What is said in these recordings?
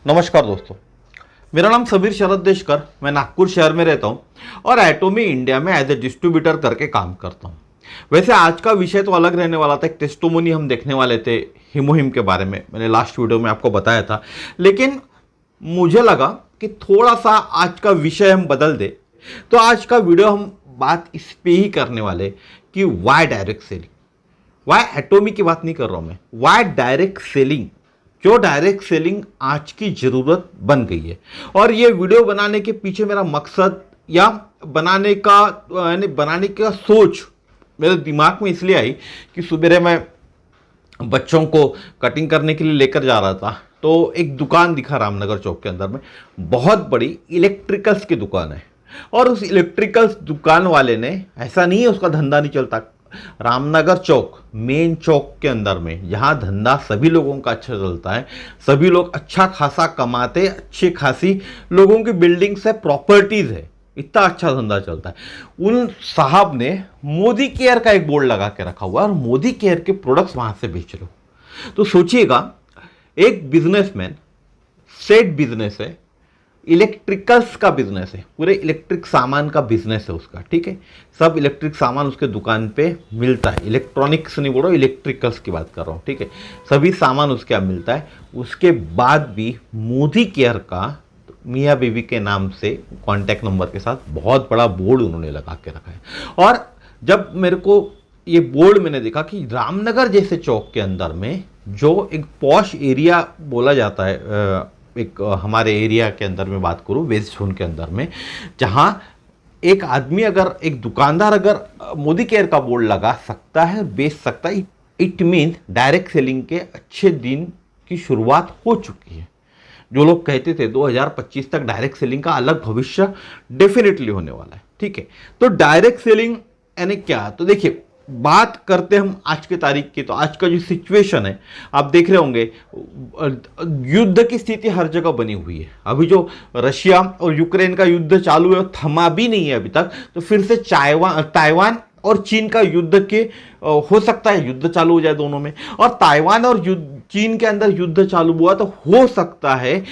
नमस्कार दोस्तों, मेरा नाम सबीर शरद देशकर। मैं नागपुर शहर में रहता हूं और एटोमी इंडिया में एज ए डिस्ट्रीब्यूटर करके काम करता हूं। वैसे आज का विषय तो अलग रहने वाला था। एक टेस्टिमोनी हम देखने वाले थे हिमोहिम के बारे में, मैंने लास्ट वीडियो में आपको बताया था। लेकिन मुझे लगा कि थोड़ा सा आज का विषय हम बदल दे, तो आज का वीडियो हम बात इस पे ही करने वाले कि why direct selling. Why Atomy की बात नहीं कर रहा हूं मैं, वाई डायरेक्ट सेलिंग। जो डायरेक्ट सेलिंग आज की ज़रूरत बन गई है। और ये वीडियो बनाने के पीछे मेरा मकसद या बनाने का सोच मेरे दिमाग में इसलिए आई कि सुबह मैं बच्चों को कटिंग करने के लिए लेकर जा रहा था, तो एक दुकान दिखा रामनगर चौक के अंदर में, बहुत बड़ी इलेक्ट्रिकल्स की दुकान है। और उस इलेक्ट्रिकल्स दुकान वाले ने, ऐसा नहीं है उसका धंधा नहीं चलता, रामनगर चौक मेन चौक के अंदर में जहां धंधा सभी लोगों का अच्छा चलता है, सभी लोग अच्छा खासा कमाते, अच्छी खासी लोगों की बिल्डिंग्स है, प्रॉपर्टीज है, इतना अच्छा धंधा चलता है। उन साहब ने मोदी केयर का एक बोर्ड लगा के रखा हुआ है और मोदी केयर के प्रोडक्ट्स वहां से बेच रहे हो। तो सोचिएगा, एक बिजनेसमैन, सेट बिजनेस है, इलेक्ट्रिकल्स का बिजनेस है, पूरे इलेक्ट्रिक सामान का बिजनेस है उसका, ठीक है। सब इलेक्ट्रिक सामान उसके दुकान पे मिलता है। इलेक्ट्रॉनिक्स नहीं बोल रहा हूँ, इलेक्ट्रिकल्स की बात कर रहा हूँ, ठीक है। सभी सामान उसके यहाँ मिलता है। उसके बाद भी मोदी केयर का मियाँ बीवी के नाम से कॉन्टैक्ट नंबर के साथ बहुत बड़ा बोर्ड उन्होंने लगा के रखा है। और जब मेरे को ये बोर्ड मैंने देखा कि रामनगर जैसे चौक के अंदर में, जो एक पॉश एरिया बोला जाता है, एक हमारे एरिया के अंदर में बात करूँ, वेस्ट जोन के अंदर में, जहाँ एक आदमी, अगर एक दुकानदार अगर मोदी केयर का बोर्ड लगा सकता है, बेच सकता है, इट मीन डायरेक्ट सेलिंग के अच्छे दिन की शुरुआत हो चुकी है। जो लोग कहते थे 2025 तक डायरेक्ट सेलिंग का अलग भविष्य डेफिनेटली होने वाला है, ठीक है। तो डायरेक्ट सेलिंग यानी क्या? तो देखिए, बात करते हम आज के तारीख की, तो आज का जो सिचुएशन है, आप देख रहे होंगे युद्ध की स्थिति हर जगह बनी हुई है। अभी जो रशिया और यूक्रेन का युद्ध चालू है, थमा भी नहीं है अभी तक। तो फिर से ताइवान और चीन का युद्ध के हो सकता है युद्ध चालू हो जाए दोनों में। और ताइवान और चीन के अंदर युद्ध चालू हुआ तो हो सकता है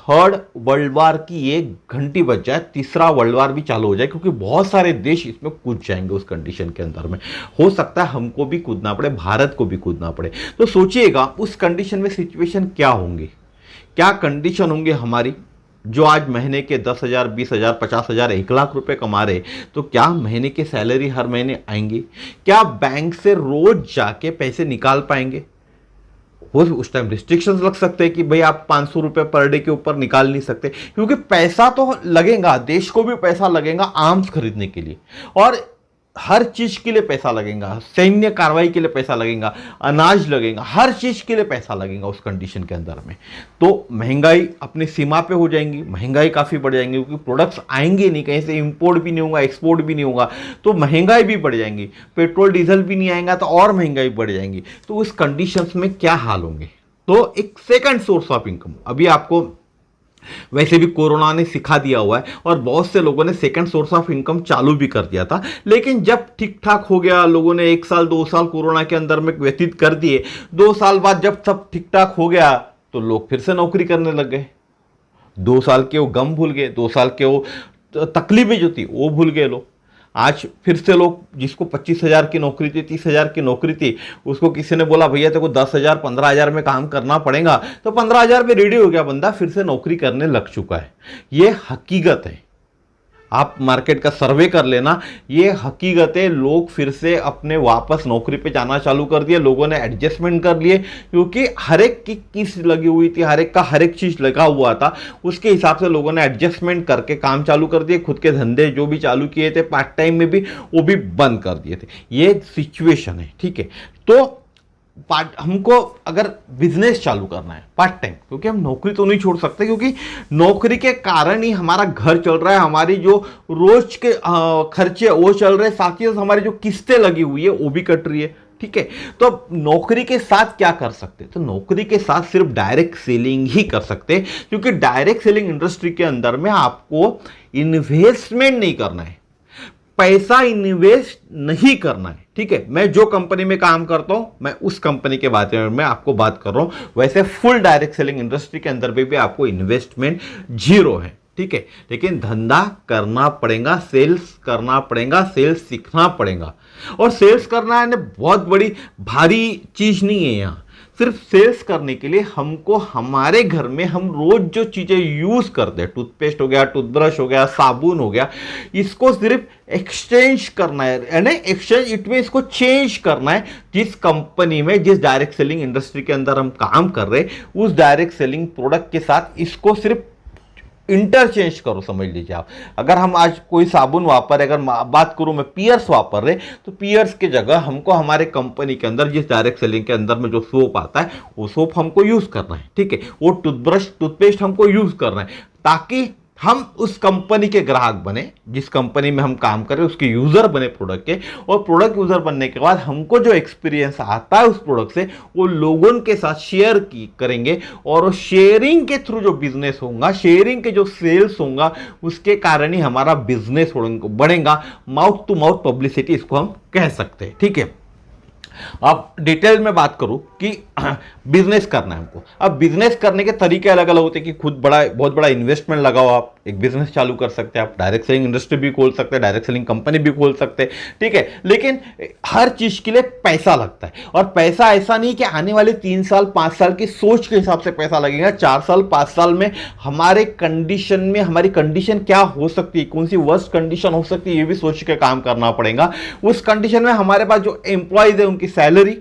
थर्ड वर्ल्ड वार की एक घंटी बज जाए, तीसरा वर्ल्ड वार भी चालू हो जाए, क्योंकि बहुत सारे देश इसमें कूद जाएंगे उस कंडीशन के अंदर में। हो सकता है हमको भी कूदना पड़े, भारत को भी कूदना पड़े। तो सोचिएगा उस कंडीशन में सिचुएशन क्या होंगी, क्या कंडीशन होंगे हमारी। जो आज महीने के 10,000, 20,000, 50,000, 1,00,000 रुपए कमा रहे, तो क्या महीने की सैलरी हर महीने आएंगी? क्या बैंक से रोज जाके पैसे निकाल पाएंगे? उस टाइम रिस्ट्रिक्शंस लग सकते हैं कि भाई आप 500 रुपए पर डे के ऊपर निकाल नहीं सकते, क्योंकि पैसा तो लगेगा, देश को भी पैसा लगेगा आर्म्स खरीदने के लिए, और हर चीज के लिए पैसा लगेगा, सैन्य कार्रवाई के लिए पैसा लगेगा, अनाज लगेगा, हर चीज के लिए पैसा लगेगा उस कंडीशन के अंदर में। तो महंगाई अपनी सीमा पे हो जाएंगी, महंगाई काफी बढ़ जाएंगी, क्योंकि प्रोडक्ट्स आएंगे नहीं, कहीं से इंपोर्ट भी नहीं होगा, एक्सपोर्ट भी नहीं होगा, तो महंगाई भी बढ़ जाएंगी। पेट्रोल डीजल भी नहीं आएगा तो और महंगाई बढ़ जाएंगी। तो उस कंडीशंस में क्या हाल होंगे? तो एक सेकंड सोर्स ऑफ इनकम अभी आपको वैसे भी कोरोना ने सिखा दिया हुआ है, और बहुत से लोगों ने सेकंड सोर्स ऑफ इनकम चालू भी कर दिया था। लेकिन जब ठीक ठाक हो गया, लोगों ने 1 साल 2 साल कोरोना के अंदर में व्यतीत कर दिए, 2 साल बाद जब सब ठीक ठाक हो गया, तो लोग फिर से नौकरी करने लग गए। 2 साल के वो गम भूल गए, 2 साल के वो तकलीफें जो थी वो भूल गए लोग। आज फिर से लोग, जिसको 25,000 की नौकरी थी, 30,000 की नौकरी थी, उसको किसी ने बोला भैया तेरे को 10,000, 15,000 में काम करना पड़ेगा, तो 15,000 पे रेडी हो गया बंदा, फिर से नौकरी करने लग चुका है। ये हकीकत है, आप मार्केट का सर्वे कर लेना, ये हकीकत है। लोग फिर से अपने वापस नौकरी पे जाना चालू कर दिए, लोगों ने एडजस्टमेंट कर लिए, क्योंकि हर एक की किस लगी हुई थी, हर एक का हर एक चीज लगा हुआ था, उसके हिसाब से लोगों ने एडजस्टमेंट करके काम चालू कर दिए। खुद के धंधे जो भी चालू किए थे पार्ट टाइम में भी, वो भी बंद कर दिए थे। ये सिचुएशन है, ठीक है। तो हमको अगर बिजनेस चालू करना है पार्ट टाइम, क्योंकि हम नौकरी तो नहीं छोड़ सकते, क्योंकि नौकरी के कारण ही हमारा घर चल रहा है, हमारी जो रोज के खर्चे वो चल रहे हैं, साथ ही हमारी जो किस्तें लगी हुई है वो भी कट रही है, ठीक है। तो अब नौकरी के साथ क्या कर सकते? तो नौकरी के साथ सिर्फ डायरेक्ट सेलिंग ही कर सकते, क्योंकि डायरेक्ट सेलिंग इंडस्ट्री के अंदर में आपको इन्वेस्टमेंट नहीं करना है। पैसा इन्वेस्ट नहीं करना है, ठीक है। मैं जो कंपनी में काम करता हूं मैं उस कंपनी के बारे में आपको बात कर रहा हूं। वैसे फुल डायरेक्ट सेलिंग इंडस्ट्री के अंदर भी आपको इन्वेस्टमेंट जीरो है, ठीक है। लेकिन धंधा करना पड़ेगा, सेल्स करना पड़ेगा, सेल्स सीखना पड़ेगा। और सेल्स करना है बहुत बड़ी भारी चीज नहीं है। यहाँ सिर्फ सेल्स करने के लिए हमको हमारे घर में हम रोज जो चीजें यूज करते हैं, टूथपेस्ट हो गया, टूथब्रश हो गया, साबुन हो गया, इसको सिर्फ एक्सचेंज करना है, यानी एक्सचेंज इट मीन इसको चेंज करना है। जिस कंपनी में, जिस डायरेक्ट सेलिंग इंडस्ट्री के अंदर हम काम कर रहे हैं, उस डायरेक्ट सेलिंग प्रोडक्ट के साथ इसको सिर्फ इंटरचेंज करो, समझ लीजिए आप। अगर हम आज कोई साबुन वापर, अगर बात करूं मैं पियर्स वापर रहे, तो पियर्स की जगह हमको हमारे कंपनी के अंदर जिस डायरेक्ट सेलिंग के अंदर में जो सोप आता है वो सोप हमको यूज करना है, ठीक है। वो टूथब्रश, टूथपेस्ट हमको यूज करना है, ताकि हम उस कंपनी के ग्राहक बने, जिस कंपनी में हम काम करें उसके यूजर बने प्रोडक्ट के। और प्रोडक्ट यूजर बनने के बाद हमको जो एक्सपीरियंस आता है उस प्रोडक्ट से, वो लोगों के साथ शेयर करेंगे। और शेयरिंग के थ्रू जो बिजनेस होगा, शेयरिंग के जो सेल्स होगा, उसके कारण ही हमारा बिजनेस बढ़ेगा। माउथ टू माउथ पब्लिसिटी इसको हम कह सकते हैं, ठीक है। अब डिटेल में बात करूं कि बिजनेस करना है हमको। अब बिजनेस करने के तरीके अलग अलग होते हैं कि खुद बहुत बड़ा इन्वेस्टमेंट लगाओ, आप एक बिजनेस चालू कर सकते हैं, आप डायरेक्ट सेलिंग इंडस्ट्री भी खोल सकते हैं, डायरेक्ट सेलिंग कंपनी भी खोल सकते हैं, ठीक है। लेकिन हर चीज के लिए पैसा लगता है। और पैसा ऐसा नहीं कि आने वाले 3 साल 5 साल की सोच के हिसाब से पैसा लगेगा। 4 साल 5 साल में हमारे कंडीशन में, हमारी कंडीशन क्या हो सकती है, कौन सी वर्स्ट कंडीशन हो सकती है, ये भी सोच के काम करना पड़ेगा। उस कंडीशन में हमारे पास जो एम्प्लॉयज है उनकी सैलरी,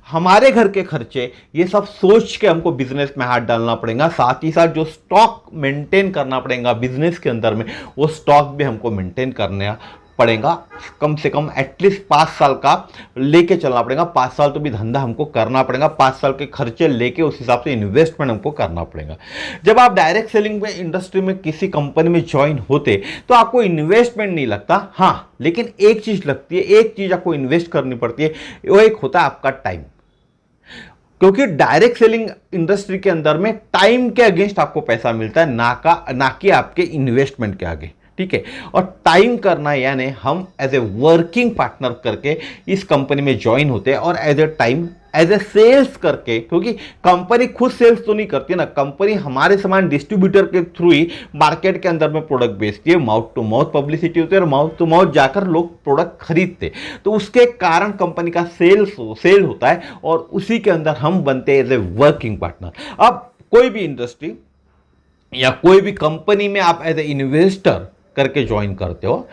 हमारे घर के खर्चे, ये सब सोच के हमको बिजनेस में हाथ डालना पड़ेगा। साथ ही साथ जो स्टॉक मेंटेन करना पड़ेगा बिजनेस के अंदर में, वो स्टॉक भी हमको मेंटेन करना पड़ेगा। कम से कम एटलीस्ट 5 साल का लेके चलना पड़ेगा। 5 साल तो भी धंधा हमको करना पड़ेगा। 5 साल के खर्चे लेके उस हिसाब से इन्वेस्टमेंट हमको करना पड़ेगा। जब आप डायरेक्ट सेलिंग में इंडस्ट्री में किसी कंपनी में ज्वाइन होते तो आपको इन्वेस्टमेंट नहीं लगता, हाँ, लेकिन एक चीज लगती है, एक चीज आपको इन्वेस्ट करनी पड़ती है, वो एक होता है आपका टाइम। क्योंकि डायरेक्ट सेलिंग इंडस्ट्री के अंदर में टाइम के अगेंस्ट आपको पैसा मिलता है, ना कि आपके इन्वेस्टमेंट के आगे, ठीक है। और टाइम करना यानी हम एज ए वर्किंग पार्टनर करके इस कंपनी में ज्वाइन होते हैं, और as a time as a sales करके, क्योंकि कंपनी खुद सेल्स तो नहीं करती ना, कंपनी हमारे समान डिस्ट्रीब्यूटर के थ्रू ही मार्केट के अंदर में प्रोडक्ट बेचती है। माउथ टू माउथ पब्लिसिटी होती है, और माउथ टू माउथ जाकर लोग प्रोडक्ट खरीदते, तो उसके कारण कंपनी का सेल होता है, और उसी के अंदर हम बनते हैं एज ए वर्किंग पार्टनर। अब कोई भी इंडस्ट्री या कोई भी कंपनी में आप एज ए इन्वेस्टर करके ज्वाइन करते हो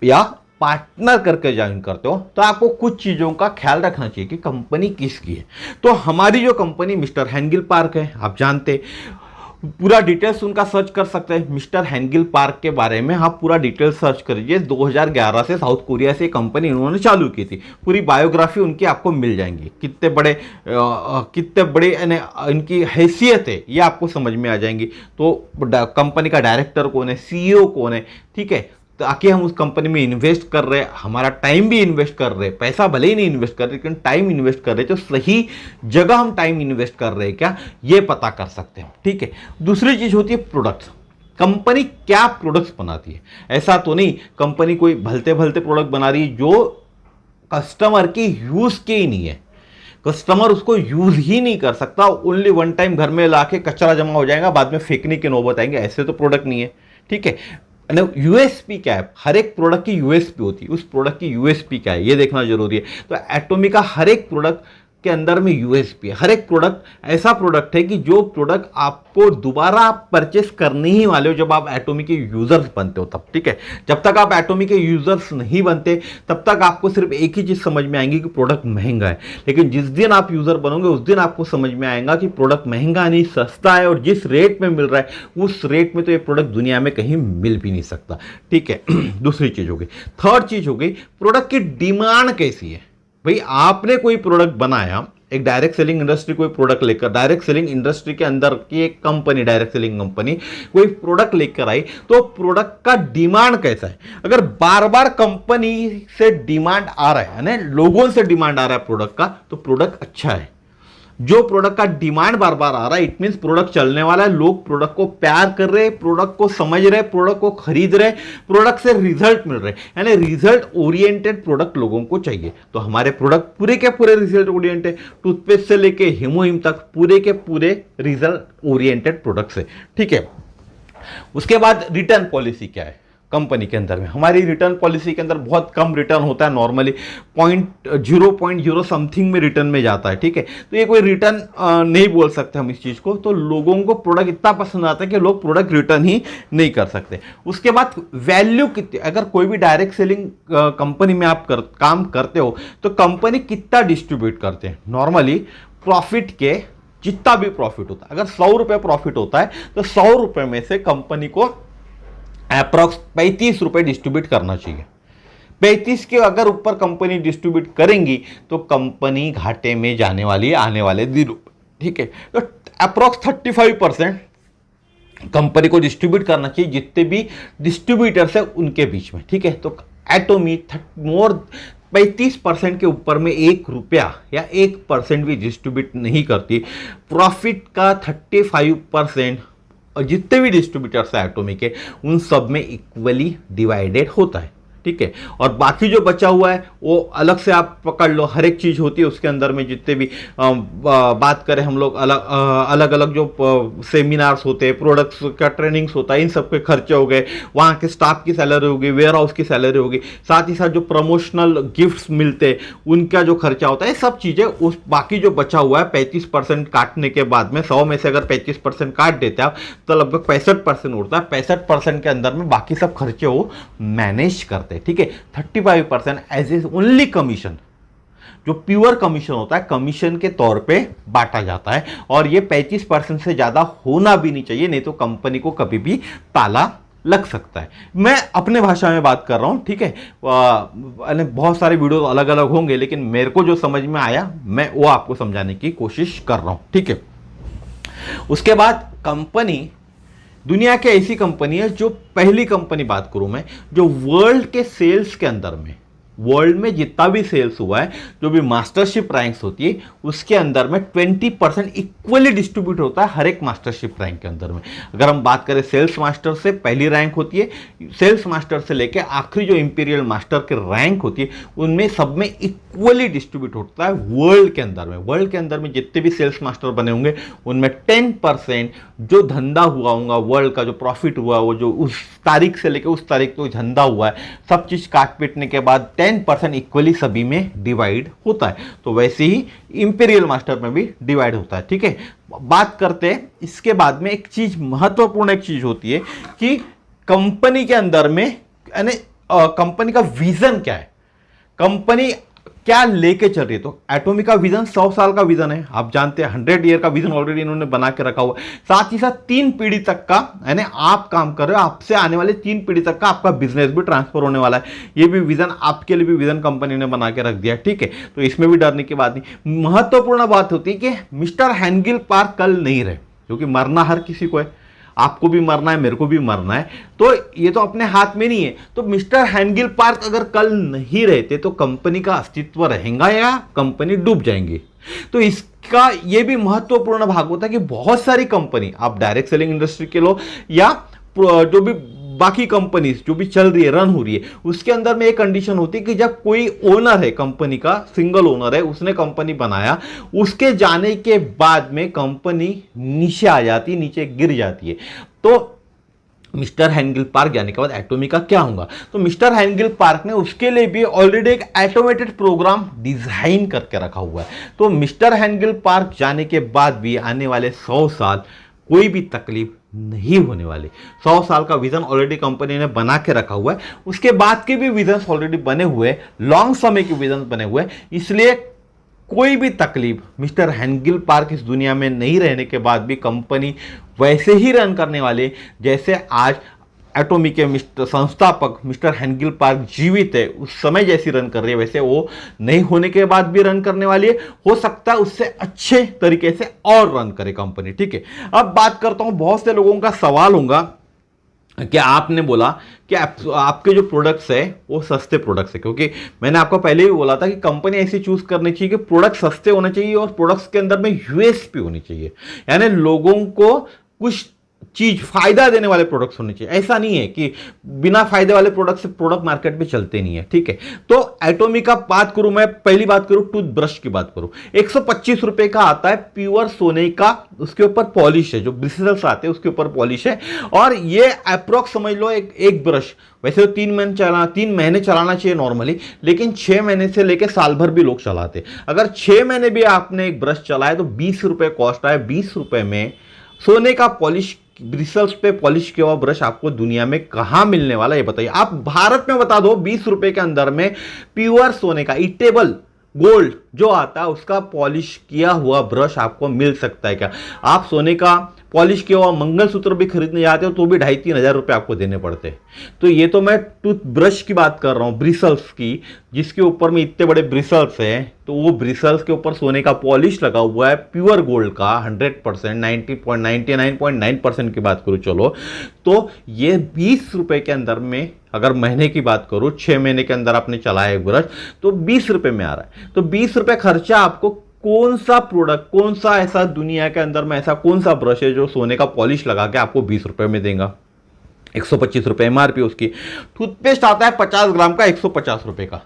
या पार्टनर करके ज्वाइन करते हो, तो आपको कुछ चीज़ों का ख्याल रखना चाहिए कि कंपनी किसकी है। तो हमारी जो कंपनी मिस्टर हेंगिल पार्क है, आप जानते, पूरा डिटेल्स उनका सर्च कर सकते हैं। मिस्टर हेंगिल पार्क के बारे में आप पूरा डिटेल्स सर्च करिए। 2011 से साउथ कोरिया से कंपनी उन्होंने चालू की थी। पूरी बायोग्राफी उनकी आपको मिल जाएंगी, कितने बड़े इनकी हैसियत है ये आपको समझ में आ जाएंगी। तो कंपनी का डायरेक्टर कौन है, सीईओ कौन है, ठीक है, ताकि हम उस कंपनी में इन्वेस्ट कर रहे हैं, हमारा टाइम भी इन्वेस्ट कर रहे हैं, पैसा भले ही नहीं इन्वेस्ट कर रहे लेकिन टाइम इन्वेस्ट कर रहे हैं, तो सही जगह हम टाइम इन्वेस्ट कर रहे हैं क्या, ये पता कर सकते हैं, ठीक है। दूसरी चीज होती है प्रोडक्ट्स। कंपनी क्या प्रोडक्ट्स बनाती है, ऐसा तो नहीं कंपनी कोई भलते भलते प्रोडक्ट बना रही है जो कस्टमर की यूज के ही नहीं है, कस्टमर उसको यूज ही नहीं कर सकता, ओनली वन टाइम घर में लाके कचरा जमा हो जाएगा, बाद में फेंकने की नौबत आएंगे, ऐसे तो प्रोडक्ट नहीं है, ठीक है। यूएसपी क्या है, हर एक प्रोडक्ट की यूएसपी होती है, उस प्रोडक्ट की यूएसपी क्या है ये देखना जरूरी है। तो एटॉमिक का हर एक प्रोडक्ट के अंदर में यूएसपी है। हर एक प्रोडक्ट ऐसा प्रोडक्ट है कि जो प्रोडक्ट आपको दोबारा आप परचेस करने ही वाले हो जब आप एटॉमिक के यूजर्स बनते हो तब, ठीक है। जब तक आप एटॉमिक के यूजर्स नहीं बनते तब तक आपको सिर्फ एक ही चीज समझ में आएगी कि प्रोडक्ट महंगा है, लेकिन जिस दिन आप यूजर बनोगे उस दिन आपको समझ में आएगा कि प्रोडक्ट महंगा नहीं सस्ता है, और जिस रेट में मिल रहा है उस रेट में तो ये प्रोडक्ट दुनिया में कहीं मिल भी नहीं सकता, ठीक है। दूसरी चीज हो गई। थर्ड चीज हो गई प्रोडक्ट की डिमांड कैसी है। भाई आपने कोई प्रोडक्ट बनाया, एक डायरेक्ट सेलिंग इंडस्ट्री कोई प्रोडक्ट लेकर, डायरेक्ट सेलिंग इंडस्ट्री के अंदर की एक कंपनी, डायरेक्ट सेलिंग कंपनी कोई प्रोडक्ट लेकर आई, तो प्रोडक्ट का डिमांड कैसा है। अगर बार बार कंपनी से डिमांड आ रहा है ना, लोगों से डिमांड आ रहा है प्रोडक्ट का, तो प्रोडक्ट अच्छा है। जो प्रोडक्ट का डिमांड बार बार आ रहा है, इट मींस प्रोडक्ट चलने वाला है, लोग प्रोडक्ट को प्यार कर रहे, प्रोडक्ट को समझ रहे, प्रोडक्ट को खरीद रहे, प्रोडक्ट से रिजल्ट मिल रहे, यानी रिजल्ट ओरिएंटेड प्रोडक्ट लोगों को चाहिए। तो हमारे प्रोडक्ट पूरे के पूरे रिजल्ट ओरिएंटेड, टूथपेस्ट से लेके हिमोहिम तक पूरे के पूरे रिजल्ट ओरिएंटेड प्रोडक्ट्स है, ठीक है। उसके बाद रिटर्न पॉलिसी क्या है कंपनी के अंदर में? हमारी रिटर्न पॉलिसी के अंदर बहुत कम रिटर्न होता है, नॉर्मली 0.0 समथिंग में रिटर्न में जाता है, ठीक है। तो ये कोई रिटर्न नहीं बोल सकते हम इस चीज़ को। तो लोगों को प्रोडक्ट इतना पसंद आता है कि लोग प्रोडक्ट रिटर्न ही नहीं कर सकते। उसके बाद वैल्यू कितनी, अगर कोई भी डायरेक्ट सेलिंग कंपनी में आप काम करते हो तो कंपनी कितना डिस्ट्रीब्यूट करते हैं? नॉर्मली प्रॉफिट के जितना भी प्रॉफिट होता है, अगर 100 रुपये प्रॉफिट होता है तो 100 रुपये में से कंपनी को अप्रॉक्स 35 रुपये डिस्ट्रीब्यूट करना चाहिए। 35 के अगर ऊपर कंपनी डिस्ट्रीब्यूट करेंगी तो कंपनी घाटे में जाने वाली है आने वाले दिनों, ठीक है। तो अप्रॉक्स 35% कंपनी को डिस्ट्रीब्यूट करना चाहिए, जितने भी डिस्ट्रीब्यूटर्स है उनके बीच में, ठीक है। तो एटोमी मोर 35% के ऊपर में 1 रुपया या 1% भी डिस्ट्रीब्यूट नहीं करती। प्रॉफिट का 35% और जितने भी डिस्ट्रीब्यूटर्स हैं एटोमी के, उन सब में इक्वली डिवाइडेड होता है, ठीक है। और बाकी जो बचा हुआ है वो अलग से आप पकड़ लो, हर एक चीज़ होती है उसके अंदर में। जितने भी बात करें हम लोग, अलग अलग जो सेमिनार्स होते हैं, प्रोडक्ट्स का ट्रेनिंग्स होता है, इन सब के खर्चे हो गए, वहाँ के स्टाफ की सैलरी होगी, वेयर हाउस की सैलरी होगी, साथ ही साथ जो प्रमोशनल गिफ्ट्स मिलते हैं उनका जो खर्चा होता है, सब चीज़ें उस बाकी जो बचा हुआ है 35% काटने के बाद में, 100 में से अगर 35% काट देते हैं आप तो लगभग 65% उड़ता है। 65% के अंदर में बाकी सब खर्चे वो मैनेज करते, ठीक है। 35% एज ए ओनली कमीशन, जो प्योर कमीशन होता है, कमीशन के तौर पे बांटा जाता है। और ये 35% से ज्यादा होना भी नहीं चाहिए, नहीं तो कंपनी को कभी भी ताला लग सकता है। मैं अपने भाषा में बात कर रहा हूं, ठीक है। बहुत सारे वीडियो अलग अलग होंगे, लेकिन मेरे को जो समझ में आया मैं वो आपको समझाने की कोशिश कर रहा हूं, ठीक है। उसके बाद कंपनी दुनिया की ऐसी कंपनी है, जो पहली कंपनी बात करूं मैं, जो वर्ल्ड के सेल्स के अंदर में, वर्ल्ड में जितना भी सेल्स हुआ है, जो भी मास्टरशिप रैंक्स होती है उसके अंदर में 20% इक्वली डिस्ट्रीब्यूट होता है हर एक मास्टरशिप रैंक के अंदर में। अगर हम बात करें सेल्स मास्टर से, पहली रैंक होती है, सेल्स मास्टर से लेके आखिरी जो इंपीरियल मास्टर की रैंक होती है, उनमें सब में इक्वली डिस्ट्रीब्यूट होता है वर्ल्ड के अंदर में। वर्ल्ड के अंदर में जितने भी सेल्स मास्टर बने होंगे उनमें 10% जो धंधा हुआ होगा, वर्ल्ड का जो प्रॉफिट हुआ, वो जो उस तारीख से लेकर उस तारीख तो धंधा हुआ है, सब चीज काट पीटने के बाद 10% इक्वली सभी में डिवाइड होता है। तो वैसे ही इंपीरियल मास्टर में भी डिवाइड होता है, ठीक है। बात करते हैं इसके बाद में, एक चीज महत्वपूर्ण एक चीज होती है कि कंपनी के अंदर में, यानी कंपनी का विजन क्या है, कंपनी क्या लेके चल रही है। तो एटोमी का विजन 100 साल का विजन है, आप जानते हैं 100 ईयर का विजन ऑलरेडी इन्होंने बना के रखा हुआ है। साथ ही साथ 3 पीढ़ी तक का, यानी आप काम कर रहे हो, आपसे आने वाले 3 पीढ़ी तक का आपका बिजनेस भी ट्रांसफर होने वाला है। ये भी विजन आपके लिए भी विजन कंपनी ने बना के रख दिया, ठीक है। तो इसमें भी डरने की बात नहीं। महत्वपूर्ण बात होती है कि मिस्टर हैंगिल पार्क कल नहीं रहे, क्योंकि मरना हर किसी को है, आपको भी मरना है, मेरे को भी मरना है, तो ये तो अपने हाथ में नहीं है। तो मिस्टर हैंगिल पार्क अगर कल नहीं रहते तो कंपनी का अस्तित्व रहेगा या कंपनी डूब जाएंगी। तो इसका ये भी महत्वपूर्ण भाग होता है कि बहुत सारी कंपनी, आप डायरेक्ट सेलिंग इंडस्ट्री के लो या जो भी बाकी कंपनीज जो भी चल रही है, रन हो रही है, उसके अंदर में एक कंडीशन होती है कि जब कोई ओनर है कंपनी का, सिंगल ओनर है, उसने कंपनी बनाया, उसके जाने के बाद में कंपनी नीचे आ जाती, नीचे गिर जाती है। तो मिस्टर हैंगिल पार्क जाने के बाद एटोमी का क्या होगा? तो मिस्टर हैंगिल पार्क ने उसके लिए भी ऑलरेडी एक ऑटोमेटेड प्रोग्राम डिजाइन करके रखा हुआ है। तो मिस्टर हैंगिल पार्क जाने के बाद भी आने वाले 100 साल कोई भी तकलीफ नहीं होने वाली। 100 साल का विजन ऑलरेडी कंपनी ने बना के रखा हुआ है, उसके बाद के भी विजन ऑलरेडी बने हुए हैं, लॉन्ग समय के विजन बने हुए हैं। इसलिए कोई भी तकलीफ मिस्टर हैंगिल पार्क इस दुनिया में नहीं रहने के बाद भी कंपनी वैसे ही रन करने वाली है जैसे आज एटोमी के संस्थापक मिस्टर हैंगिल पार्क जीवित है उस समय जैसी रन कर रही है, वैसे वो नहीं होने के बाद भी रन करने वाली है। हो सकता है उससे अच्छे तरीके से और रन करे कंपनी, ठीक है। अब बात करता हूं, बहुत से लोगों का सवाल होगा कि आपने बोला कि आपके जो प्रोडक्ट्स है वो सस्ते प्रोडक्ट्स है, क्योंकि मैंने आपको पहले ही बोला था कि कंपनी ऐसी चूज करनी चाहिए कि प्रोडक्ट सस्ते होने चाहिए और प्रोडक्ट्स के अंदर में यूएसपी होनी चाहिए, यानी लोगों को कुछ चीज फायदा देने वाले प्रोडक्ट्स होने चाहिए। ऐसा नहीं है कि बिना फायदे वाले प्रोडक्ट से प्रोडक्ट मार्केट में चलते नहीं है, ठीक है। तो एटॉमी का बात करूं, मैं पहली बात करूं टूथब्रश की बात करूं, 125 रुपए का आता है, प्योर सोने का, उसके ऊपर पॉलिश है, जो ब्रिसल्स आते हैं उसके ऊपर पॉलिश है। और ये अप्रोक्स समझ लो एक ब्रश वैसे तो 3 महीने चलाना चाहिए नॉर्मली, लेकिन 6 महीने से लेकर साल भर भी लोग चलाते। अगर 6 महीने भी आपने एक ब्रश चलाया तो 20 रुपए कॉस्ट आए। 20 रुपए में सोने का पॉलिश, ब्रिसल्स पे पॉलिश किया हुआ ब्रश आपको दुनिया में कहां मिलने वाला है ये बताइए। आप भारत में बता दो 20 रुपए के अंदर में प्योर सोने का ईटेबल गोल्ड जो आता है उसका पॉलिश किया हुआ ब्रश आपको मिल सकता है क्या? आप सोने का पॉलिश किया हुआ मंगलसूत्र भी खरीदने जाते हो तो भी 2,500-3,000 रुपए आपको देने पड़ते हैं। तो ये तो मैं टूथब्रश की बात कर रहा हूं, ब्रिसल्स की, जिसके ऊपर में इतने बड़े ब्रिसल्स हैं, तो वो ब्रिसल्स के ऊपर सोने का पॉलिश लगा हुआ है प्योर गोल्ड का 100%, 99.99% की बात करूं चलो, तो ये 20 रुपए के अंदर में, अगर महीने की बात करूं 6 महीने के अंदर आपने चलाया एक ब्रश तो 20 रुपए में आ रहा है। तो 20 रुपए खर्चा आपको कौन सा प्रोडक्ट, कौन सा ऐसा दुनिया के अंदर में ऐसा कौन सा ब्रश है जो सोने का पॉलिश लगा के आपको 20 रुपए में देगा? 125 रुपए एमआरपी उसकी। टूथपेस्ट आता है 50 ग्राम का 150 रुपए का।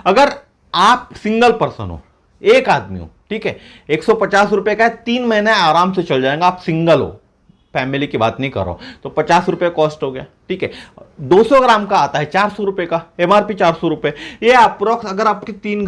अगर आप सिंगल पर्सन हो, एक आदमी हो, ठीक है, 150 रुपए का 3 महीने आराम से चल जाएगा। आप सिंगल हो, फैमिली की बात नहीं कर रहा हूं, तो 50 रुपए कॉस्ट हो गया, ठीक है। 200 ग्राम का आता है 400 रुपए का, एमआरपी 400 रुपए। ये अप्रोक्स अगर आपके 3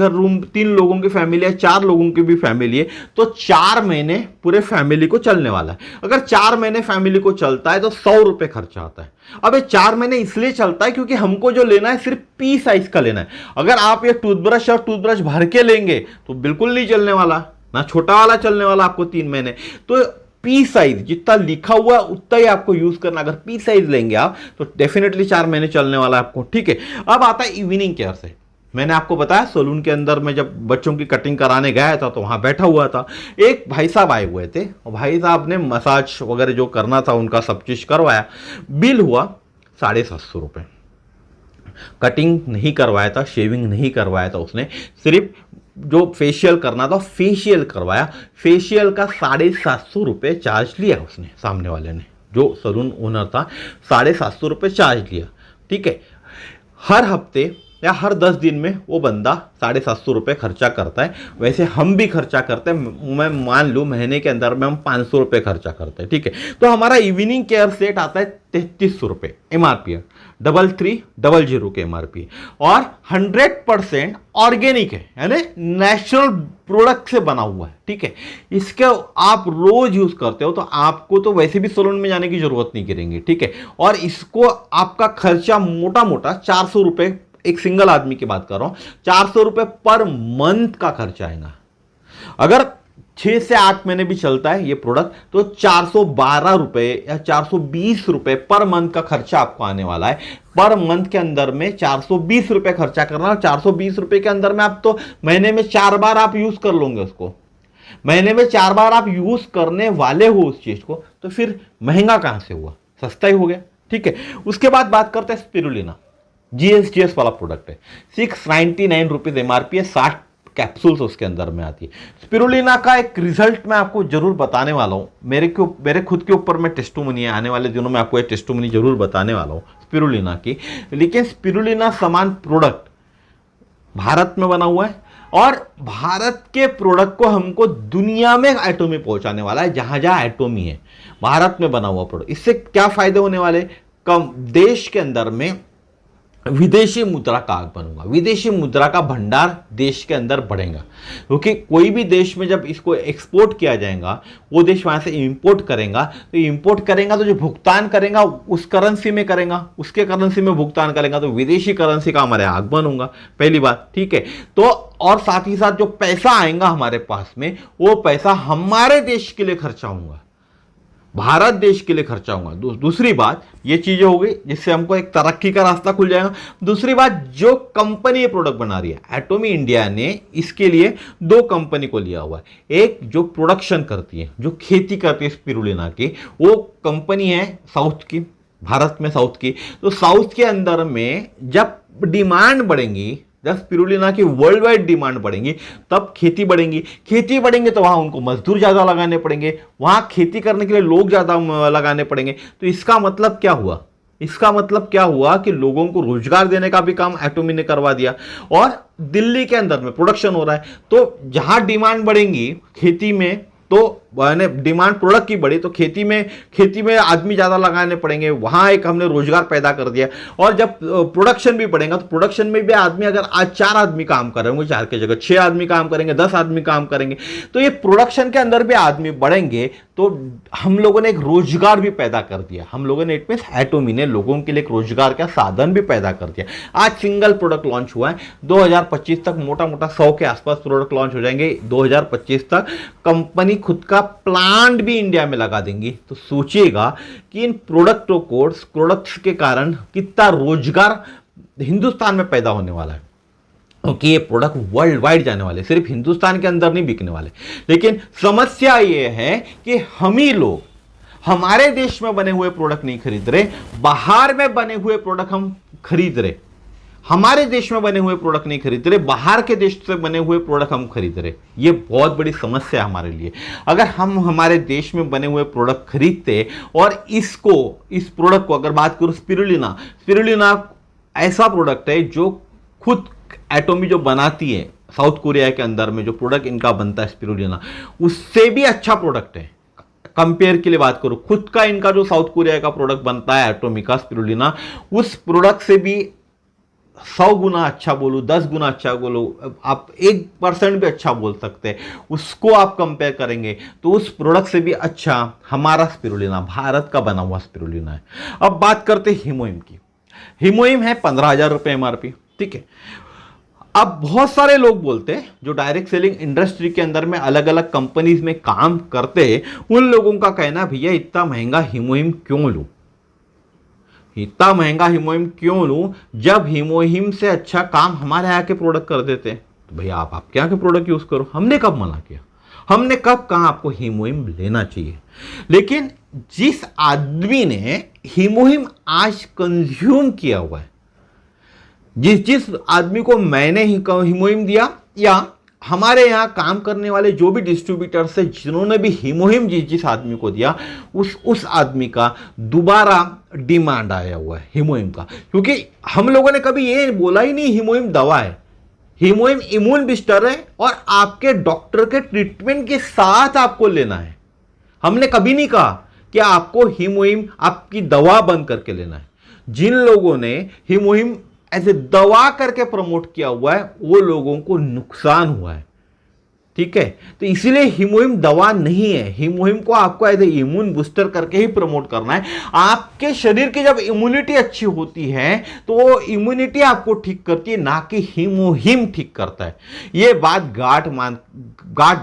लोगों की फैमिली है, 4 लोगों की भी फैमिली है, तो 4 महीने पूरे फैमिली को चलने वाला है। अगर 4 महीने फैमिली को चलता है तो 100 रुपए खर्चा आता है। अब ये 4 महीने इसलिए चलता है क्योंकि हमको जो लेना है सिर्फ पी साइज का लेना है। अगर आप ये टूथब्रश भर के लेंगे तो बिल्कुल नहीं चलने वाला, ना छोटा वाला चलने वाला आपको 3 महीने। तो पी साइज जितना लिखा हुआ है उतना ही आपको यूज करना। अगर पी साइज लेंगे आप तो डेफिनेटली 4 महीने चलने वाला है आपको, ठीक है। अब आता है इवनिंग केयर से। मैंने आपको बताया सैलून के अंदर में जब बच्चों की कटिंग कराने गया था तो वहां बैठा हुआ था, एक भाई साहब आए हुए थे और भाई साहब ने मसाज वगैरह जो करना था उनका सब चीज करवाया। बिल हुआ 750 रुपए। कटिंग नहीं करवाया था, शेविंग नहीं करवाया था उसने, सिर्फ जो फेशियल करना था फेशियल करवाया। फेशियल का 750 रुपए चार्ज लिया उसने, सामने वाले ने, जो सैलून ओनर था, 750 रुपए चार्ज लिया, ठीक है। हर हफ्ते या हर 10 दिन में वो बंदा 750 रुपए खर्चा करता है। वैसे हम भी खर्चा करते हैं, मैं मान लूँ महीने के अंदर में हम 500 रुपए खर्चा करते हैं, ठीक है। तो हमारा इवनिंग केयर सेट आता है 3300 रुपए एमआरपी है, 3300 के एमआरपी, और 100% ऑर्गेनिक है, यानी नेचुरल प्रोडक्ट से बना हुआ है, ठीक है। इसके आप रोज यूज करते हो तो आपको तो वैसे भी सैलून में जाने की जरूरत नहीं करेंगे, ठीक है। और इसको आपका खर्चा मोटा मोटा 400 रुपए, एक सिंगल आदमी की बात कर रहा हूं, 400 रुपए पर मंथ का खर्चा आएगा। अगर 6 से 8 महीने भी चलता है ये प्रोडक्ट तो 412 रुपए या 420 रुपए पर मंथ का खर्चा आपको आने वाला है। पर मंथ के अंदर में 420 रुपए खर्चा करना, और 420 रुपए के अंदर में आप तो महीने में 4 बार आप यूज कर लोगे उसको। महीने में 4 बार आप यूज करने वाले हो उस चीज को, तो फिर महंगा कहां से हुआ, सस्ता ही हो गया, ठीक है। उसके बाद बात करते हैं स्पिरुलिना, जीएसटीएस वाला प्रोडक्ट है, 699 रुपीज एमआरपी है, 60 कैप्सूल्स उसके अंदर में आती है। स्पिरुलिना का एक रिजल्ट मैं आपको जरूर बताने वाला हूं, मेरे खुद के ऊपर में टेस्टोमनी है, आने वाले दिनों में आपको एक टेस्टोमनी जरूर बताने वाला हूं स्पिरुलिना की। लेकिन स्पिरुलिना समान प्रोडक्ट भारत में बना हुआ है और भारत के प्रोडक्ट को हमको दुनिया में एटोमी पहुंचाने वाला है, जहां जहां एटोमी है भारत में बना हुआ प्रोडक्ट। इससे क्या फायदे होने वाले, कम देश के अंदर में विदेशी मुद्रा का आगमन होगा, विदेशी मुद्रा का भंडार देश के अंदर बढ़ेगा, क्योंकि कोई भी देश में जब इसको एक्सपोर्ट किया जाएगा वो देश वहां से इंपोर्ट करेगा, तो इंपोर्ट करेगा तो जो भुगतान करेगा उस करेंसी में करेगा, उसके करेंसी में भुगतान करेगा, तो विदेशी करेंसी का हमारे आगमन होगा, पहली बात, ठीक है। तो और साथ ही साथ जो पैसा आएगा हमारे पास में वो पैसा हमारे देश के लिए खर्चा होगा, भारत देश के लिए खर्चा होगा। दूसरी बात ये चीजें हो गई जिससे हमको एक तरक्की का रास्ता खुल जाएगा। दूसरी बात, जो कंपनी ये प्रोडक्ट बना रही है एटोमी इंडिया ने, इसके लिए 2 कंपनी को लिया हुआ है। एक जो प्रोडक्शन करती है, जो खेती करती है स्पिरुलिना की, वो कंपनी है साउथ की, भारत में साउथ की, तो साउथ के अंदर में जब डिमांड बढ़ेंगी, जब स्पिरुलिना की वर्ल्ड वाइड डिमांड बढ़ेंगी, तब खेती बढ़ेंगी। खेती बढ़ेंगे तो वहां उनको मजदूर ज्यादा लगाने पड़ेंगे, वहां खेती करने के लिए लोग ज्यादा लगाने पड़ेंगे। तो इसका मतलब क्या हुआ? इसका मतलब क्या हुआ कि लोगों को रोजगार देने का भी काम एटोमी ने करवा दिया, और दिल्ली के अंदर में प्रोडक्शन हो रहा है। तो जहां डिमांड बढ़ेंगी खेती में, तो डिमांड प्रोडक्ट की बढ़ी, तो खेती में आदमी ज्यादा लगाने पड़ेंगे, वहां एक हमने रोजगार पैदा कर दिया। और जब प्रोडक्शन भी बढ़ेगा, तो प्रोडक्शन में भी आदमी, अगर आज 4 आदमी काम कर रहे होंगे, 4 की जगह 6 आदमी काम करेंगे, 10 आदमी काम करेंगे, तो ये प्रोडक्शन के अंदर भी आदमी बढ़ेंगे। तो हम लोगों ने एक रोजगार भी पैदा कर दिया। हम लोगों ने, इट मींस एटोमी ने लोगों के लिए एक रोजगार का साधन भी पैदा कर दिया। आज सिंगल प्रोडक्ट लॉन्च हुआ है, 2025 तक मोटा मोटा 100 के आसपास प्रोडक्ट लॉन्च हो जाएंगे। 2025 तक कंपनी खुद का प्लांट भी इंडिया में लगा देंगी। तो सोचिएगा कि इन प्रोडक्ट्स के कारण कितना रोजगार हिंदुस्तान में पैदा होने वाला है, क्योंकि ये प्रोडक्ट वर्ल्ड वाइड जाने वाले, सिर्फ हिंदुस्तान के अंदर नहीं बिकने वाले। लेकिन समस्या ये है कि हम ही लोग हमारे देश में बने हुए प्रोडक्ट नहीं खरीद रहे, बाहर में बने हुए प्रोडक्ट हम खरीद रहे। हमारे देश में बने हुए प्रोडक्ट नहीं खरीद रहे, बाहर के देश से बने हुए प्रोडक्ट हम खरीद रहे। ये बहुत बड़ी समस्या है हमारे लिए। अगर हम हमारे देश में बने हुए प्रोडक्ट खरीदते, और इस प्रोडक्ट को अगर बात करूं, स्पिरुलिना ऐसा प्रोडक्ट है जो खुद एटोमी जो बनाती है साउथ कोरिया के अंदर में, जो प्रोडक्ट इनका बनता है स्पिरुलिना, उससे भी अच्छा प्रोडक्ट है। कंपेयर के लिए बात करो, खुद का इनका जो साउथ कोरिया का प्रोडक्ट बनता है एटोमी का स्पिरुलिना, उस प्रोडक्ट से भी 100 गुना अच्छा बोलूं, 10 गुना अच्छा बोलूं, आप 1% भी अच्छा बोल सकते हैं, उसको आप कंपेयर करेंगे तो उस प्रोडक्ट से भी अच्छा हमारा स्पिरुलिना, भारत का बना हुआ स्पिरुलिना है। अब बात करते हैं हिमोइम की। हिमोइम है 15,000 रुपए एमआरपी, ठीक है। अब बहुत सारे लोग बोलते हैं, जो डायरेक्ट सेलिंग इंडस्ट्री के अंदर में अलग अलग कंपनीज में काम करते हैं, उन लोगों का कहना, भैया इतना महंगा हिमोइम क्यों लूं, इतना महंगा हिमोइम क्यों लूं, जब हिमोइम से अच्छा काम हमारे यहाँ के प्रोडक्ट कर देते हैं। तो भैया आप आपके यहाँ के प्रोडक्ट यूज करो, हमने कब मना किया, हमने कब कहा आपको हिमोइम लेना चाहिए। लेकिन जिस आदमी ने हिमोइम आज कंज्यूम किया हुआ है, जिस आदमी को मैंने ही हिमोइम दिया, या हमारे यहाँ काम करने वाले जो भी डिस्ट्रीब्यूटर्स है जिन्होंने भी हिमोहिम जिस आदमी को दिया, उस आदमी का दोबारा डिमांड आया हुआ है हिमोहिम का। क्योंकि हम लोगों ने कभी ये बोला ही नहीं हिमोहिम दवा है, हिमोहिम इम्यून बूस्टर है, और आपके डॉक्टर के ट्रीटमेंट के साथ आपको लेना है। हमने कभी नहीं कहा कि आपको हिमोहिम आपकी दवा बंद करके लेना है। जिन लोगों ने हिमोहिम ऐसे दवा करके प्रमोट किया हुआ है, वो लोगों को नुकसान हुआ है, ठीक है। तो इसीलिए हिमोहिम दवा नहीं है, हिमोहिम को आपको एज ए इम्यून बूस्टर करके ही प्रमोट करना है। आपके शरीर की जब इम्यूनिटी अच्छी होती है तो वो इम्यूनिटी आपको ठीक करती है, ना कि हिमोहिम ठीक करता है। ये बात गांठ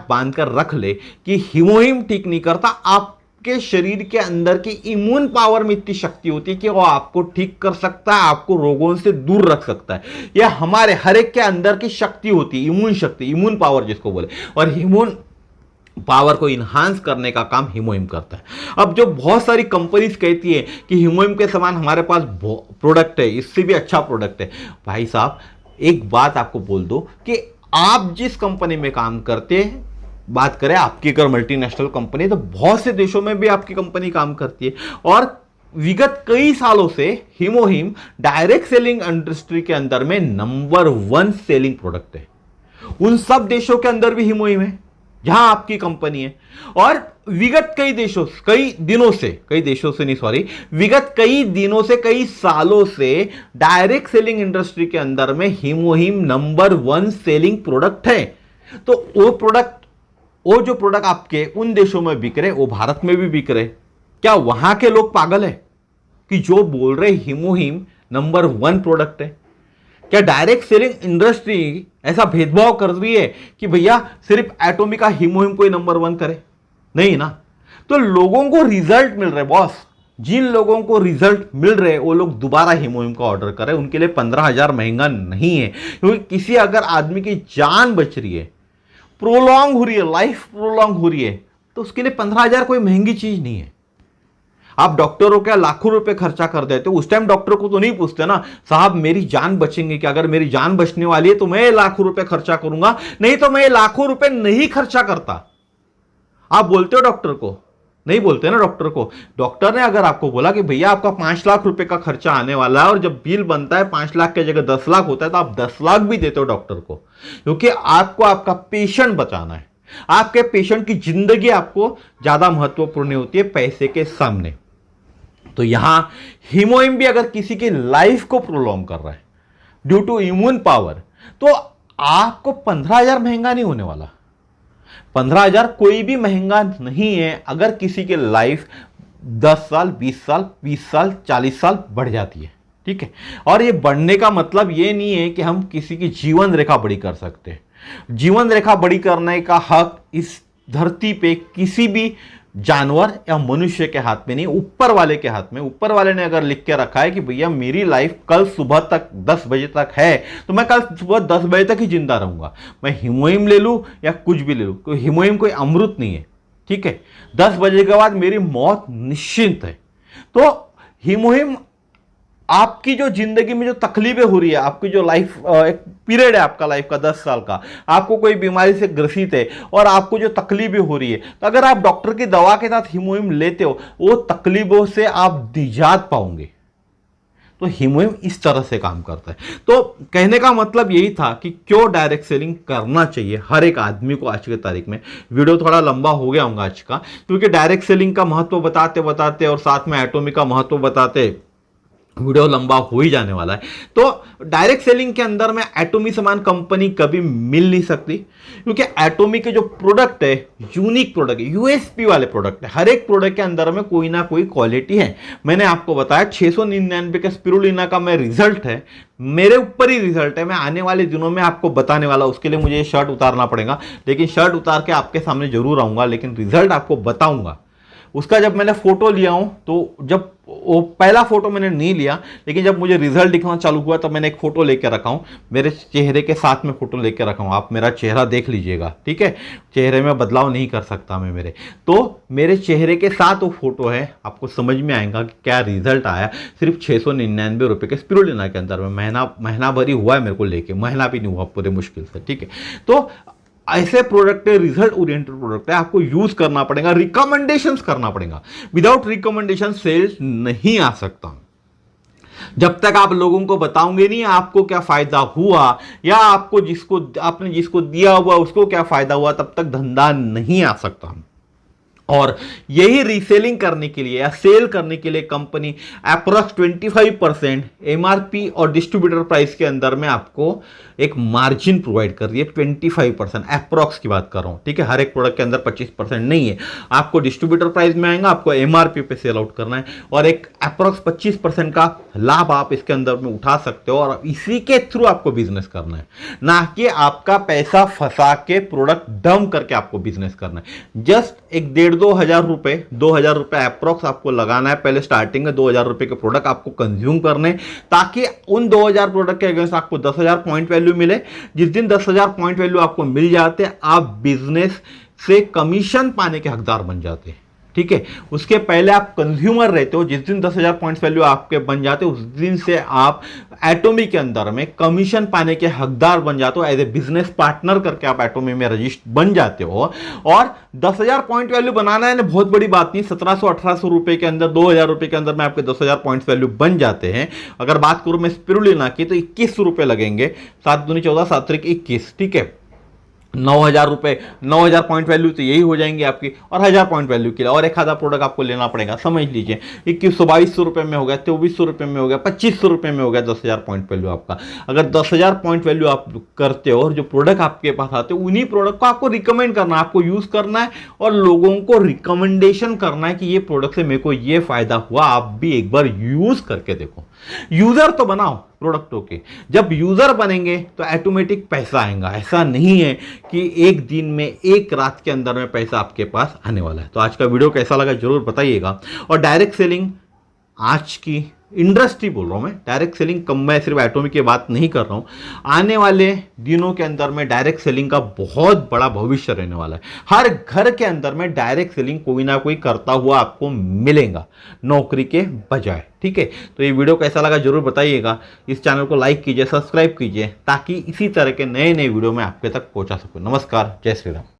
बांध कर रख ले कि हिमोहिम ठीक नहीं करता। आप के शरीर के अंदर की इम्यून पावर में इतनी शक्ति होती है कि वो आपको ठीक कर सकता है, आपको रोगों से दूर रख सकता है। यह हमारे हर एक के अंदर की शक्ति होती है, इम्यून शक्ति, इम्यून पावर जिसको बोले, और इम्यून पावर को इन्हांस करने का काम हिमोहिम करता है। अब जो बहुत सारी कंपनीज कहती है कि हिमोहिम के समान हमारे पास प्रोडक्ट है, इससे भी अच्छा प्रोडक्ट है, भाई साहब एक बात आपको बोल दो कि आप जिस कंपनी में काम करते हैं, बात करें आपकी अगर मल्टीनेशनल कंपनी, तो बहुत से देशों में भी आपकी कंपनी काम करती है, और विगत कई सालों से हिमोहिम डायरेक्ट सेलिंग इंडस्ट्री के अंदर में नंबर 1 सेलिंग प्रोडक्ट है। उन सब देशों के अंदर भी हिमोहिम है जहां आपकी कंपनी है, और विगत कई दिनों से कई सालों से डायरेक्ट सेलिंग इंडस्ट्री के अंदर में हिमोहिम नंबर 1 सेलिंग प्रोडक्ट है। तो वो जो प्रोडक्ट आपके उन देशों में बिक रहे, वो भारत में भी बिक रहे। क्या वहां के लोग पागल है कि जो बोल रहे हिमोहिम नंबर 1 प्रोडक्ट है? क्या डायरेक्ट सेलिंग इंडस्ट्री ऐसा भेदभाव कर रही है कि भैया सिर्फ एटोमी का हिमोहिम कोई नंबर 1 करे? नहीं ना। तो लोगों को रिजल्ट मिल रहे बॉस, जिन लोगों को रिजल्ट मिल रहे वो लोग दोबारा हिमोहिम का ऑर्डर करें। उनके लिए 15,000 महंगा नहीं है, क्योंकि किसी अगर आदमी की जान बच रही है, प्रोलॉन्ग हो रही है, लाइफ प्रोलॉन्ग हो रही है, तो उसके लिए 15,000 कोई महंगी चीज नहीं है। आप डॉक्टरों के लाखों रुपए खर्चा कर देते हो, उस टाइम डॉक्टर को तो नहीं पूछते ना साहब मेरी जान बचेंगे कि अगर मेरी जान बचने वाली है तो मैं लाखों रुपए खर्चा करूंगा, नहीं तो मैं लाखों रुपए नहीं खर्चा करता। आप बोलते हो डॉक्टर को? नहीं बोलते ना डॉक्टर को। डॉक्टर ने अगर आपको बोला कि भैया आपका 5 लाख रुपए का खर्चा आने वाला है और जब बिल बनता है 5 लाख की जगह 10 लाख होता है तो आप 10 लाख भी देते हो डॉक्टर को, क्योंकि आपको आपका पेशेंट बचाना है। आपके पेशेंट की जिंदगी आपको ज्यादा महत्वपूर्ण होती है पैसे के सामने। तो यहां हीमोइम भी अगर किसी की लाइफ को प्रोलॉन्ग कर रहा है ड्यू टू इम्यून पावर, तो आपको 15,000 महंगा नहीं होने वाला। 15,000 कोई भी महंगा नहीं है अगर किसी की लाइफ 10 साल 20 साल 20 साल 40 साल बढ़ जाती है। ठीक है, और ये बढ़ने का मतलब ये नहीं है कि हम किसी की जीवन रेखा बड़ी कर सकते हैं। जीवन रेखा बड़ी करने का हक इस धरती पे किसी भी जानवर या मनुष्य के हाथ में नहीं, ऊपर वाले के हाथ में। ऊपर वाले ने अगर लिख के रखा है कि भैया मेरी लाइफ कल सुबह तक 10 बजे तक है तो मैं कल सुबह 10 बजे तक ही जिंदा रहूंगा, मैं हीमोइम ले लूं या कुछ भी ले लूं। हीमोइम कोई अमृत नहीं है। ठीक है, 10 बजे के बाद मेरी मौत निश्चिंत है। तो हीमोइम आपकी जो जिंदगी में जो तकलीफें हो रही है, आपकी जो लाइफ एक पीरियड है आपका लाइफ का 10 साल का, आपको कोई बीमारी से ग्रसित है और आपको जो तकलीफें हो रही है, तो अगर आप डॉक्टर की दवा के साथ हीमोइम लेते हो वो तकलीफों से आप निजात पाओगे। तो हीमोइम इस तरह से काम करता है। तो कहने का मतलब यही था कि क्यों डायरेक्ट सेलिंग करना चाहिए हर एक आदमी को आज की तारीख में। वीडियो थोड़ा लंबा हो गया होगा आज का, क्योंकि डायरेक्ट सेलिंग का महत्व बताते बताते और साथ में एटोमी का महत्व बताते वीडियो लंबा हो ही जाने वाला है। तो डायरेक्ट सेलिंग के अंदर में एटोमी समान कंपनी कभी मिल नहीं सकती, क्योंकि एटोमी के जो प्रोडक्ट है यूनिक प्रोडक्ट है, यूएसपी वाले प्रोडक्ट है। हर एक प्रोडक्ट के अंदर में कोई ना कोई क्वालिटी है। मैंने आपको बताया 699 का स्पिरुलिना का मैं रिजल्ट है, मेरे ऊपर ही रिजल्ट है, मैं आने वाले दिनों में आपको बताने वाला। उसके लिए मुझे ये शर्ट उतारना पड़ेगा, लेकिन शर्ट उतार के आपके सामने जरूर आऊंगा, लेकिन रिजल्ट आपको बताऊंगा। उसका जब मैंने फोटो लिया हूं तो जब वो पहला फोटो मैंने नहीं लिया, लेकिन जब मुझे रिजल्ट दिखना चालू हुआ तब मैंने एक फोटो लेकर रखा हूं, मेरे चेहरे के साथ में फोटो लेकर रखा हूं। आप मेरा चेहरा देख लीजिएगा, ठीक है, चेहरे में बदलाव नहीं कर सकता मैं मेरे, तो मेरे चेहरे के साथ वो फोटो है। आपको समझ में आएगा कि क्या रिजल्ट आया। सिर्फ 699 रुपये के स्पिरुलिना के अंदर में महीना भर ही हुआ है मेरे को लेके, महीना भी नहीं हुआ पूरे मुश्किल से। ठीक है, तो ऐसे प्रोडक्ट है, रिजल्ट ओरिएंटेड प्रोडक्ट है, आपको यूज करना पड़ेगा, रिकमेंडेशंस करना पड़ेगा। विदाउट रिकमेंडेशन सेल्स नहीं आ सकता। जब तक आप लोगों को बताओगे नहीं आपको क्या फायदा हुआ या आपने जिसको दिया हुआ उसको क्या फायदा हुआ, तब तक धंधा नहीं आ सकता। और यही रीसेलिंग करने के लिए या सेल करने के लिए कंपनी अप्रोक्स 25% एमआरपी और डिस्ट्रीब्यूटर प्राइस के अंदर में आपको एक मार्जिन प्रोवाइड कर रही है। 25% अप्रोक्स की बात कर रहा हूं। ठीक है, हर एक प्रोडक्ट के अंदर 25% नहीं है। आपको डिस्ट्रीब्यूटर प्राइस में आएगा, आपको एमआरपी पे सेल आउट करना है और एक अप्रोक्स 25% का लाभ आप इसके अंदर में उठा सकते हो और इसी के थ्रू आपको बिजनेस करना है, ना कि आपका पैसा फंसा के प्रोडक्ट डम करके आपको बिजनेस करना है। जस्ट एक 2,500 रुपए अप्रोक्स आपको लगाना है पहले स्टार्टिंग में। 2,000 रुपए के प्रोडक्ट आपको कंज्यूम करने, ताकि उन 2,000 प्रोडक्ट के अगेंस्ट आपको 10,000 पॉइंट वैल्यू मिले। जिस दिन 10,000 पॉइंट वैल्यू आपको मिल जाते, आप बिजनेस से कमीशन पाने के हकदार बन जाते हैं। ठीक है, उसके पहले आप कंज्यूमर रहते हो। जिस दिन 10,000 पॉइंट्स वैल्यू आपके बन जाते हो, उस दिन से आप एटोमी के अंदर में कमीशन पाने के हकदार बन जाते हो। एज ए बिजनेस पार्टनर करके आप एटोमी में रजिस्टर बन जाते हो। और 10,000 पॉइंट वैल्यू बनाना है ना, बहुत बड़ी बात नहीं। 1,700-1,800 रुपए के अंदर, 2,000 रुपए के अंदर में आपके 10,000 पॉइंट्स वैल्यू बन जाते हैं। अगर बात करूं मैं स्पिरुलिना की, तो 21 रुपए लगेंगे। 7 दूनी 14, 7 त्रिक 21। ठीक है, 9,000 रुपए, 9,000 पॉइंट वैल्यू तो यही हो जाएंगे आपकी। और 1,000 पॉइंट वैल्यू के लिए और एक आधा प्रोडक्ट आपको लेना पड़ेगा। समझ लीजिए 2,100-2,200 रुपए में हो गया, 2,400 रुपए में हो गया, 2,500 रुपए में हो गया 10,000 पॉइंट वैल्यू आपका। अगर 10,000 पॉइंट वैल्यू आप करते हो और जो प्रोडक्ट आपके पास आते हो, उन्हीं प्रोडक्ट को आपको रिकमेंड करना है, आपको यूज करना है और लोगों को रिकमेंडेशन करना है कि ये प्रोडक्ट से मेरे को ये फायदा हुआ, आप भी एक बार यूज करके देखो। यूजर तो बनाओ प्रोडक्टों के। जब यूजर बनेंगे तो ऑटोमेटिक पैसा आएगा। ऐसा नहीं है कि एक दिन में, एक रात के अंदर में पैसा आपके पास आने वाला है। तो आज का वीडियो कैसा लगा जरूर बताइएगा। और डायरेक्ट सेलिंग आज की इंडस्ट्री बोल रहा हूँ मैं, डायरेक्ट सेलिंग कम, मैं सिर्फ एटॉमिक की बात नहीं कर रहा हूँ। आने वाले दिनों के अंदर में डायरेक्ट सेलिंग का बहुत बड़ा भविष्य रहने वाला है। हर घर के अंदर में डायरेक्ट सेलिंग कोई ना कोई करता हुआ आपको मिलेगा नौकरी के बजाय। ठीक है, तो ये वीडियो कैसा लगा जरूर बताइएगा। इस चैनल को लाइक कीजिए, सब्सक्राइब कीजिए, ताकि इसी तरह के नए नए वीडियो मैं आपके तक पहुंचा सकूं। नमस्कार, जय श्री राम।